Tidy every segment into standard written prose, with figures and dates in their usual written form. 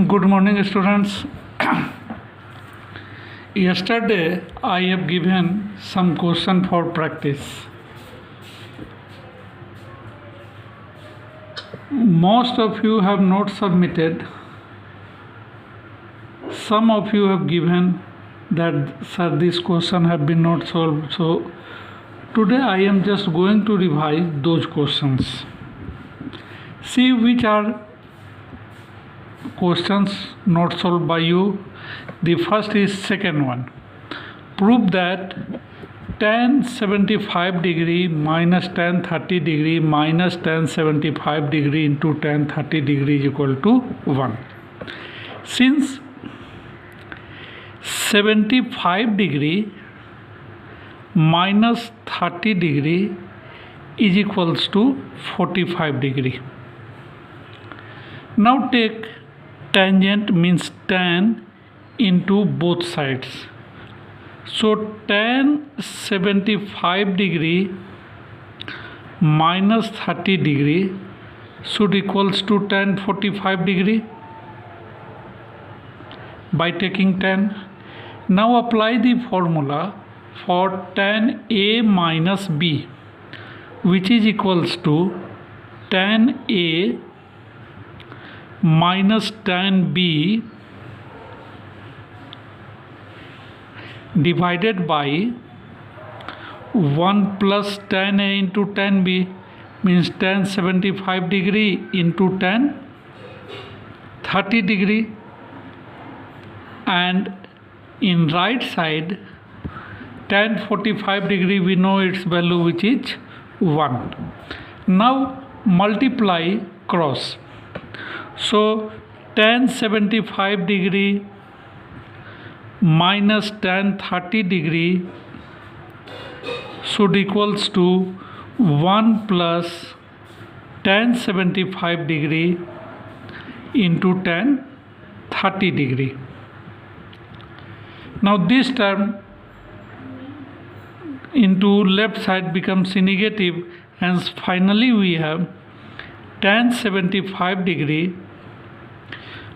Good morning, students. Yesterday, I have given some question for practice. Most of you have not submitted. Some of you have given that, sir, this question have been not solved. So, today I am just going to revise those questions. See which are questions not solved by you. The first is second one. Prove that tan 75 degree minus tan 30 degree minus tan 75 degree into tan 30 degree is equal to 1. Since 75 degree minus 30 degree is equals to 45 degree. Now take tangent, means tan into both sides. So tan 75 degree minus 30 degree should equals to tan 45 degree by taking tan. Now apply the formula for tan A minus B, which is equals to tan A minus tan B divided by 1 plus tan A into tan B, means tan 75 degree into tan 30 degree, and in right side tan 45 degree we know its value, which is 1. Now multiply cross. So tan 75 degree minus tan 30 degree should equals to 1 plus tan 75 degree into tan 30 degree. Now this term into left side becomes negative, hence finally we have tan 75 degree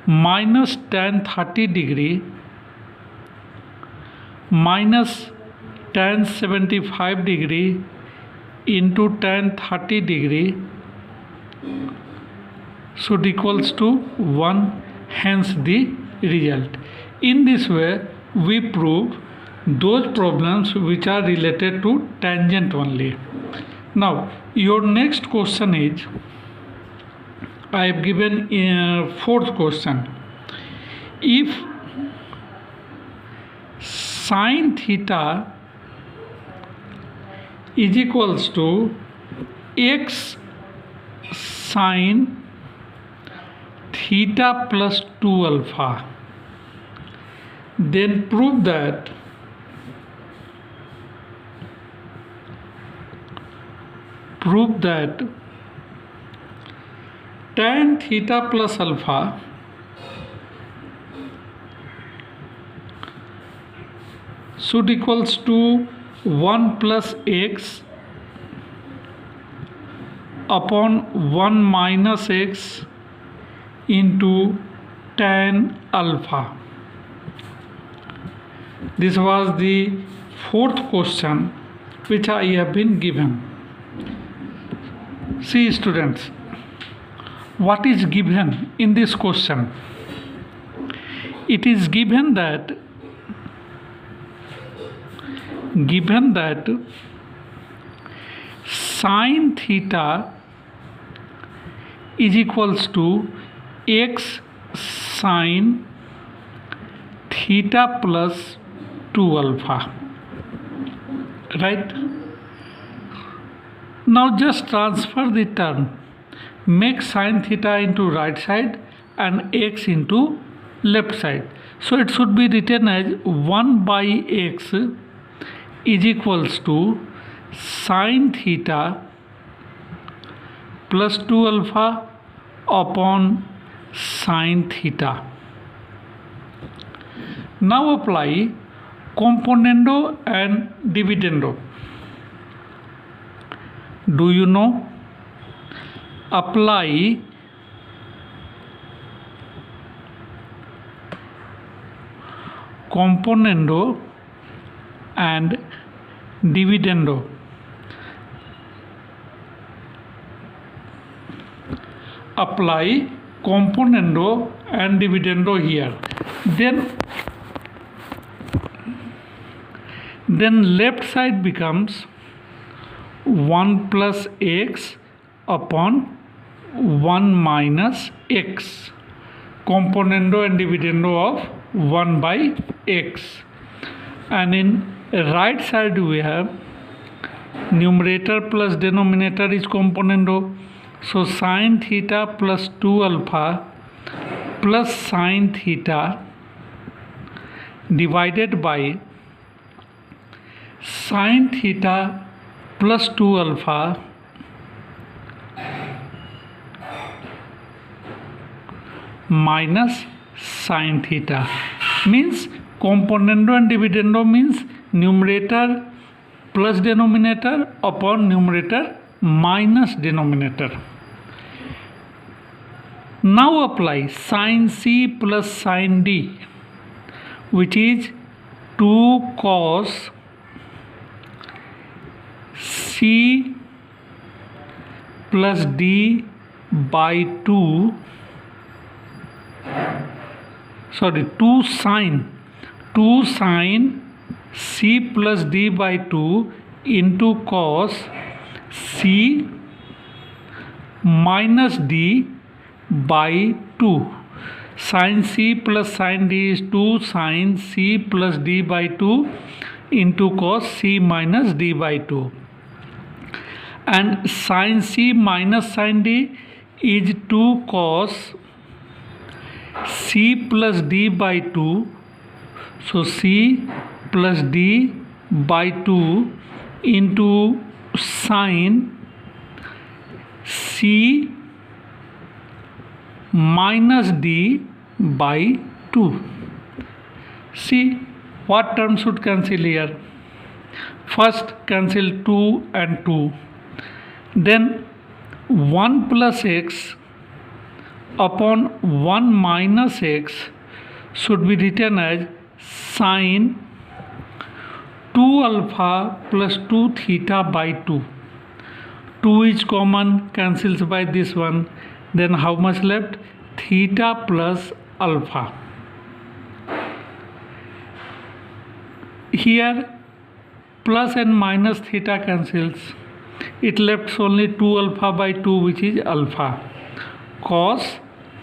minus tan 30 degree minus tan 75 degree into tan 30 degree should equals to 1, hence the result. In this way we prove those problems which are related to tangent only. Now your next question is, I have given fourth question. If sin theta is equals to x sin theta plus 2 alpha, then prove that tan theta plus alpha should equals to 1 plus x upon 1 minus x into tan alpha. This was the fourth question which I have been given. See students, what is given in this question? It is given that sin theta is equals to x sin theta plus 2 alpha, right? Now just transfer the term, make sin theta into right side and x into left side. So it should be written as 1 by x is equals to sin theta plus 2 alpha upon sin theta. Now apply componendo and dividendo. Do you know? Apply componendo and dividendo. Apply componendo and dividendo here. Then left side becomes 1 plus x upon 1 minus x, componendo and dividendo of 1 by x. And in right side we have numerator plus denominator is componendo. So sin theta plus 2 alpha plus sin theta divided by sin theta plus 2 alpha minus sin theta. Means componendo and dividendo means numerator plus denominator upon numerator minus denominator. Now apply sin c plus sin d, which is 2 cos c plus d by 2 sin c plus d by 2 into cos c minus d by 2. Sin c plus sin d is 2 sin c plus d by 2 into cos c minus d by 2. And sin c minus sin d is 2 cos c plus d by 2. So c plus d by 2 into sin c minus d by 2. See what term should cancel here. First cancel 2 and 2. Then 1 plus x upon 1 minus x should be written as sin 2 alpha plus 2 theta by 2. 2 is common, cancels by this one. Then how much left? Theta plus alpha. Here plus and minus theta cancels. It left only 2 alpha by 2, which is alpha, cos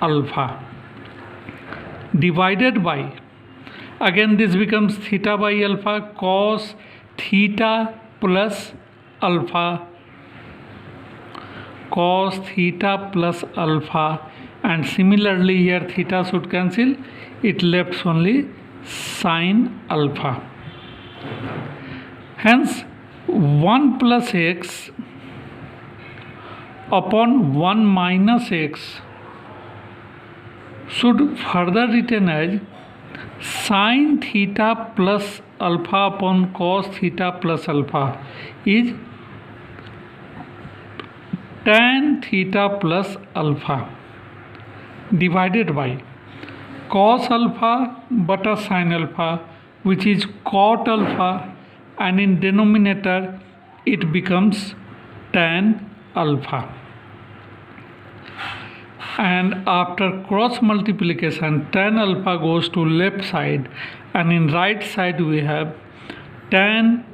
alpha, divided by, again this becomes theta by alpha, cos theta plus alpha, cos theta plus alpha. And similarly here theta should cancel, it left only sin alpha. Hence 1 plus x upon 1 minus x should further written as sin theta plus alpha upon cos theta plus alpha is tan theta plus alpha divided by cos alpha beta sin alpha, which is cot alpha, and in denominator it becomes tan alpha. And after cross multiplication, tan alpha goes to left side, and in right side we have tan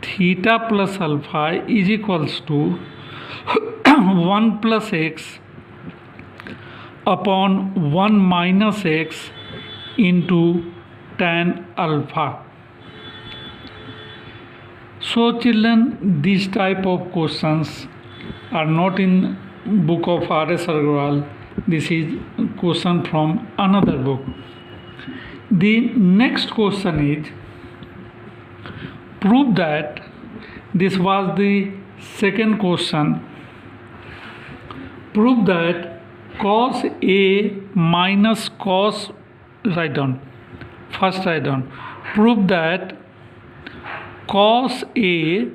theta plus alpha is equals to 1 plus x upon 1 minus x into tan alpha. So children, these type of questions are not in book of R.S. Agarwal. This is question from another book. The next question is, prove that, this was the second question, prove that cos A minus cos, write down, first write down, prove that cos A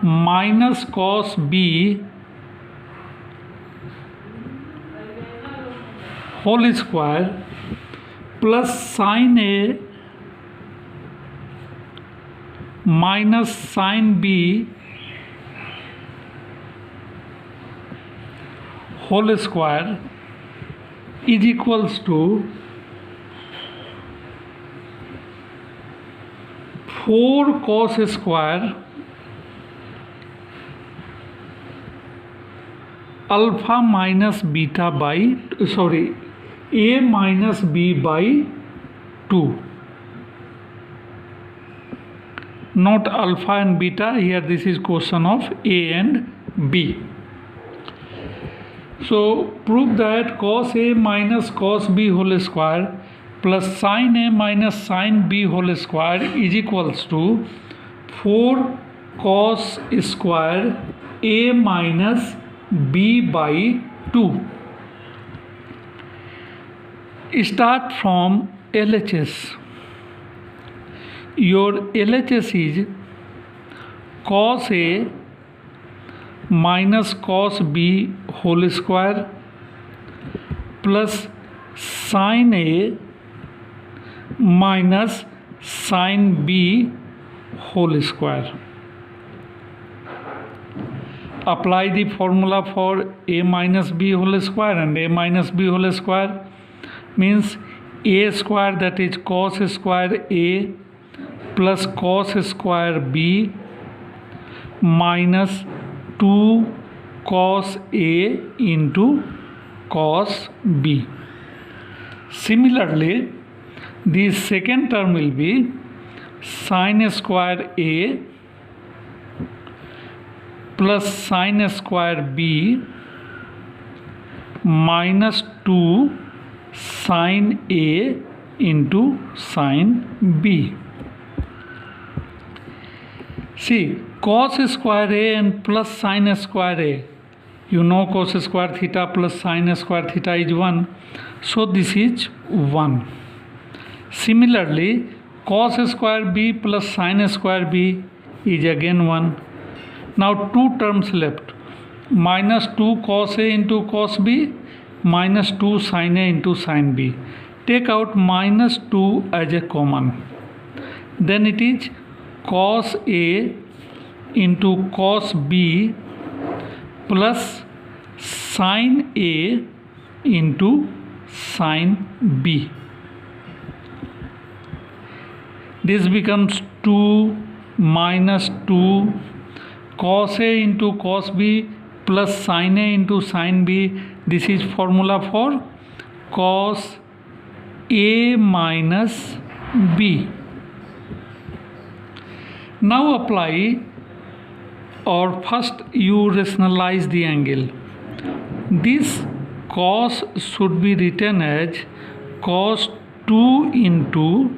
minus cos B whole square plus sin A minus sin B whole square is equals to 4 cos square alpha minus beta by A minus B by 2. Not alpha and beta, here this is question of A and B. So prove that cos A minus cos B whole square plus sin A minus sin B whole square is equals to 4 cos square A minus B by 2. Start from LHS. Your LHS is cos A minus cos B whole square plus sin A minus sin B whole square. Apply the formula for A minus B whole square, and A minus B whole square means A square, that is cos square A plus cos square B minus 2 cos A into cos B. Similarly, the second term will be sin square A plus sin square B minus 2 sin A into sin B. See, cos square A and plus sin square A, you know cos square theta plus sin square theta is 1, so this is 1. Similarly, cos square B plus sin square B is again 1. Now two terms left, minus 2 cos A into cos B minus 2 sin A into sin B. Take out minus 2 as a common. Then it is cos A into cos B plus sin A into sin B. This becomes 2 minus 2 cos A into cos B plus sin A into sin B. This is formula for cos A minus B. Now apply, or first you rationalize the angle. This cos should be written as cos 2 into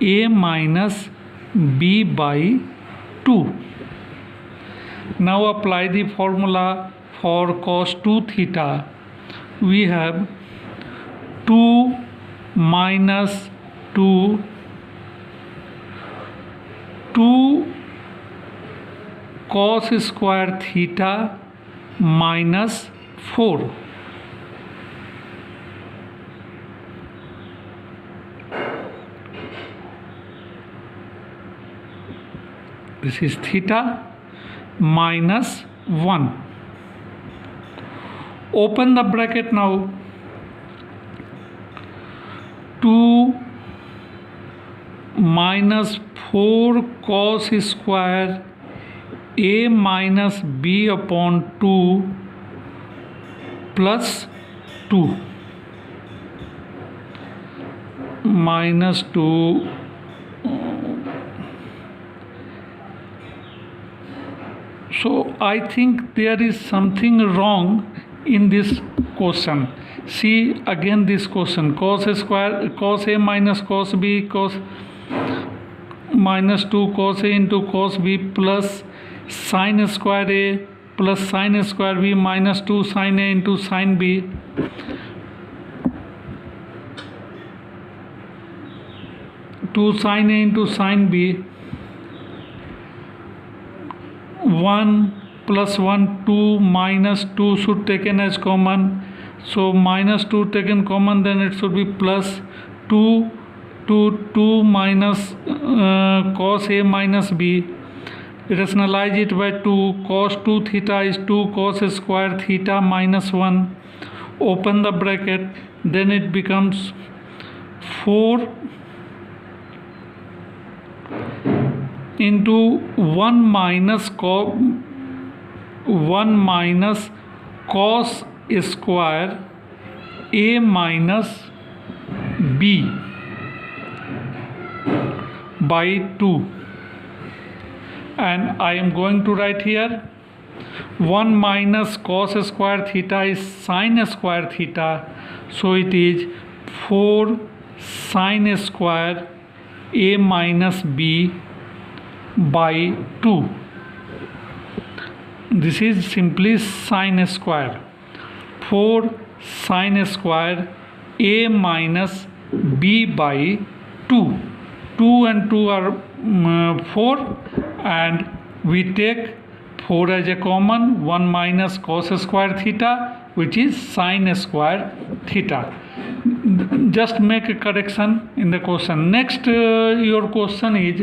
A minus B by 2. Now apply the formula for cos 2 theta. We have 2 minus 2 cos square theta minus 4. This is theta minus 1. Open the bracket now. 2 minus 4 cos square A minus B upon 2 plus 2 minus 2 So I think there is something wrong in this question. See again this question, cos square, cos A minus cos B, cos minus 2 cos A into cos B plus sin square A plus sin square B minus 2 sin A into sin B. Two sin A into sin B. 1 plus 1 2 minus 2 should taken as common, so minus 2 taken common, then it should be plus 2 to 2 minus cos A minus B. Rationalize it by 2. Cos 2 theta is 2 cos square theta minus 1. Open the bracket, then it becomes 4 into 1 minus cos square A minus B by 2, and I am going to write here 1 minus cos square theta is sin square theta, so it is 4 sin square A minus B by 2. This is simply sin square. 4 sin square A minus B by 2. 2 and 2 are 4, and we take 4 as a common. 1 minus cos square theta, which is sin square theta. Just make a correction in the question. Next, your question is,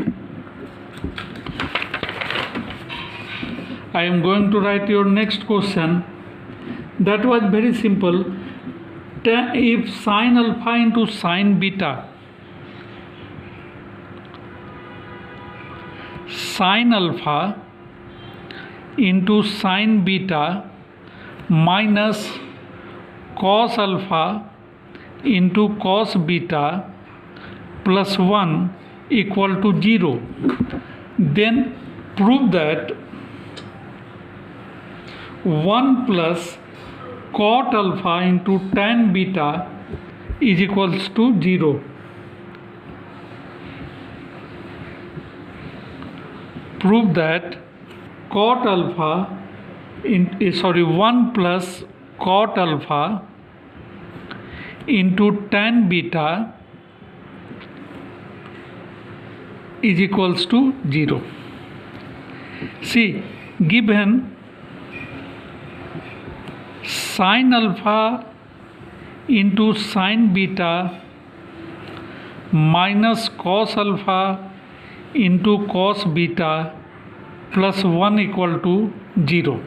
I am going to write your next question. That was very simple. If sin alpha into sin beta, sin alpha into sin beta minus cos alpha into cos beta plus 1 equal to 0, then prove that 1 plus cot alpha into tan beta is equals to 0. Prove that 1 plus cot alpha into tan beta is equals to 0. See, given sin alpha into sin beta minus cos alpha into cos beta plus 1 equal to 0.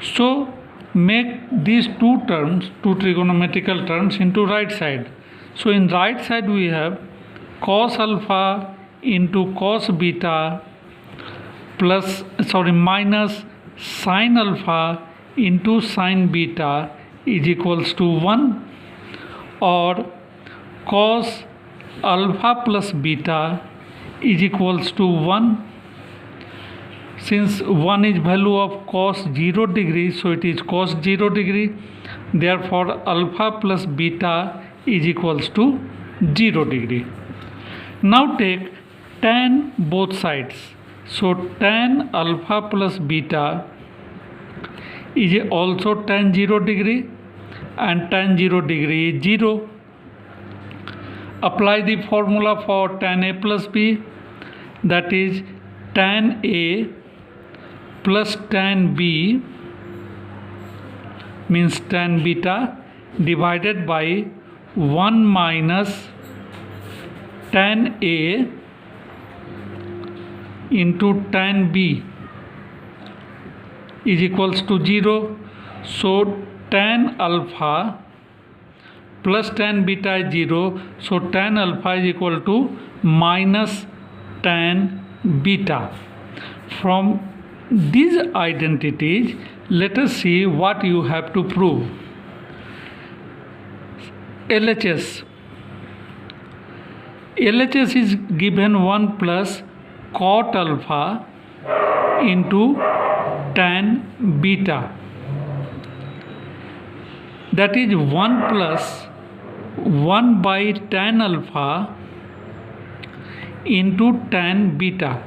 So make these two trigonometrical terms into right side. So in right side we have cos alpha into cos beta minus sin alpha into sin beta is equals to 1, or cos alpha plus beta is equals to 1. Since 1 is value of cos 0 degree, so it is cos 0 degree. Therefore alpha plus beta is equals to 0 degree. Now take tan both sides. So tan alpha plus beta is also tan 0 degree, and tan 0 degree is 0. Apply the formula for tan A plus B, that is tan A plus tan B means tan beta divided by 1 minus tan A into tan B is equals to 0. So tan alpha plus tan beta is 0. So tan alpha is equal to minus tan beta. From these identities, let us see what you have to prove. LHS is given 1 plus cot alpha into tan beta, that is 1 plus 1 by tan alpha into tan beta,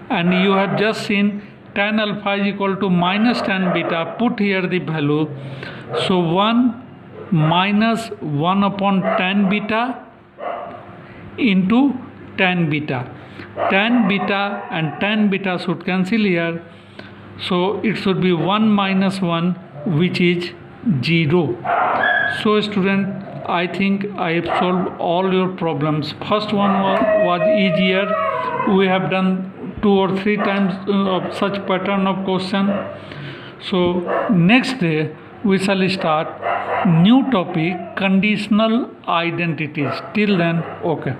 and you have just seen tan alpha is equal to minus tan beta. Put here the value. So 1 minus 1 upon tan beta into tan beta. Tan beta and tan beta should cancel here. So it should be 1 minus 1, which is 0. So student, I think I have solved all your problems. First one was easier. We have done 2 or 3 times of such pattern of question. So next day we shall start new topic, conditional identities. Till then, okay.